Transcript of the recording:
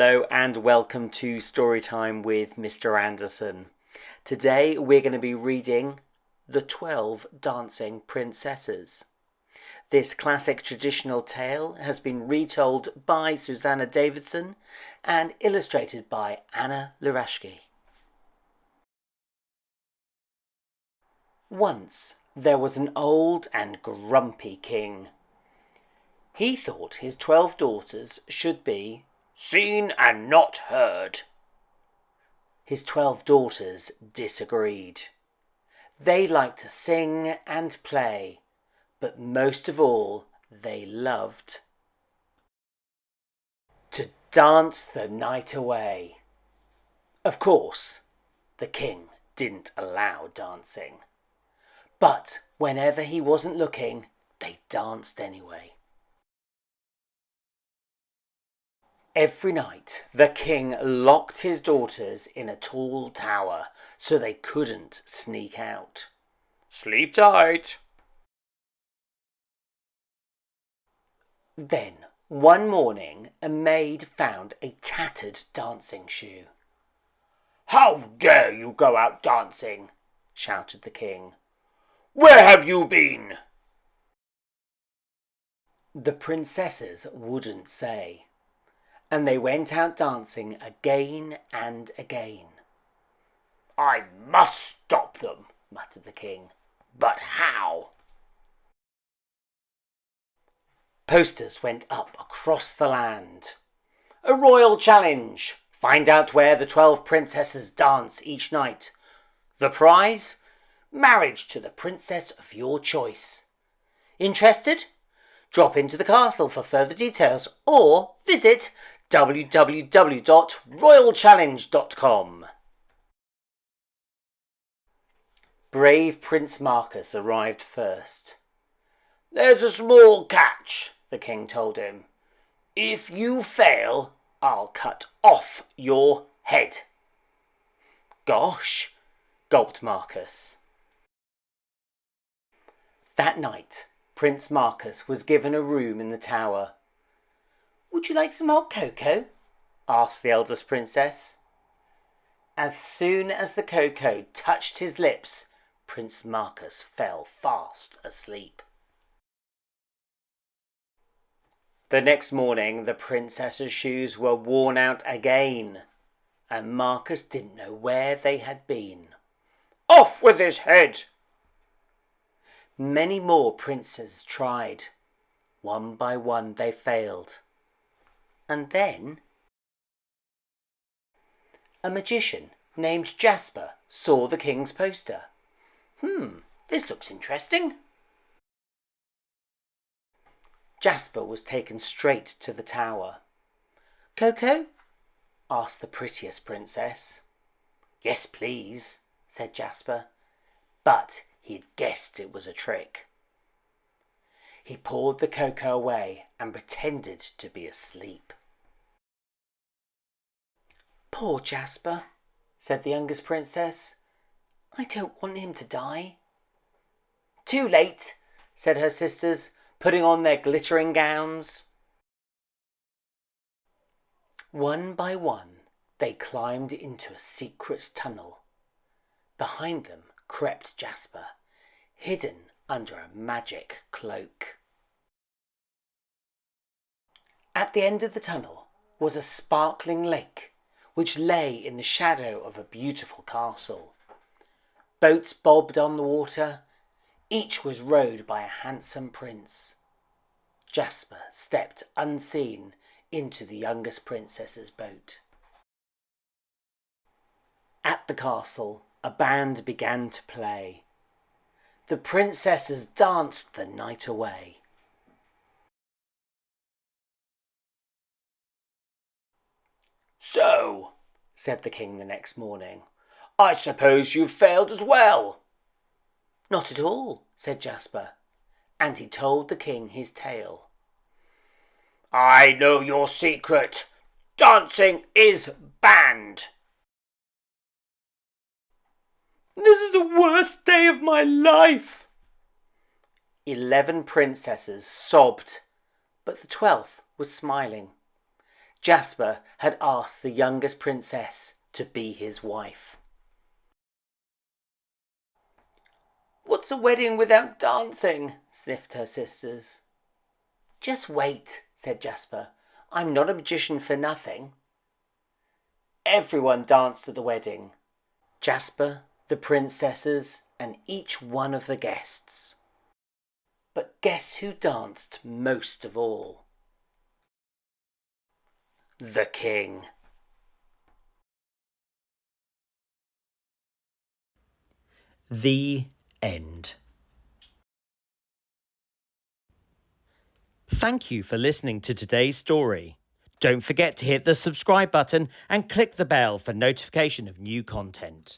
Hello and welcome to Storytime with Mr. Anderson. Today we're going to be reading The 12 Dancing Princesses. This classic traditional tale has been retold by Suzanna Davidson and illustrated by Luraschi. Once there was an old and grumpy king. He thought his 12 daughters should be seen and not heard. His 12 daughters disagreed. They liked to sing and play, but most of all they loved to dance the night away. Of course, the king didn't allow dancing, but whenever he wasn't looking, they danced anyway. Every night the king locked his daughters in a tall tower so they couldn't sneak out. Sleep tight. Then one morning a maid found a tattered dancing shoe. "How dare you go out dancing?" shouted the king. "Where have you been?" The princesses wouldn't say, and they went out dancing again and again. "I must stop them," muttered the king. "But how?" Posters went up across the land. "A royal challenge! Find out where the 12 princesses dance each night. The prize? Marriage to the princess of your choice. Interested? Drop into the castle for further details or visit www.royalchallenge.com. Brave Prince Marcus arrived first. "There's a small catch," the king told him. "If you fail, I'll cut off your head." "Gosh," gulped Marcus. That night, Prince Marcus was given a room in the tower. "Would you like some hot cocoa?" asked the eldest princess. As soon as the cocoa touched his lips, Prince Marcus fell fast asleep. The next morning the princess's shoes were worn out again, and Marcus didn't know where they had been. "Off with his head!" Many more princes tried. One by one they failed. And then a magician named Jasper saw the king's poster. This looks interesting." Jasper was taken straight to the tower. "Cocoa?" asked the prettiest princess. "Yes, please," said Jasper, but he'd guessed it was a trick. He poured the cocoa away and pretended to be asleep. "Poor Jasper," said the youngest princess. "I don't want him to die." "Too late," said her sisters, putting on their glittering gowns. One by one, they climbed into a secret tunnel. Behind them crept Jasper, hidden under a magic cloak. At the end of the tunnel was a sparkling lake, which lay in the shadow of a beautiful castle. Boats bobbed on the water. Each was rowed by a handsome prince. Jasper stepped unseen into the youngest princess's boat. At the castle, a band began to play. The princesses danced the night away. "So," said the king the next morning, "I suppose you've failed as well." "Not at all," said Jasper, and he told the king his tale. "I know your secret. Dancing is banned." "This is the worst day of my life." 11 princesses sobbed, but the 12th was smiling. Jasper had asked the youngest princess to be his wife. "What's a wedding without dancing?" sniffed her sisters. "Just wait," said Jasper. "I'm not a magician for nothing." Everyone danced at the wedding. Jasper, the princesses, and each one of the guests. But guess who danced most of all? The king. The end. Thank you for listening to today's story. Don't forget to hit the subscribe button and click the bell for notification of new content.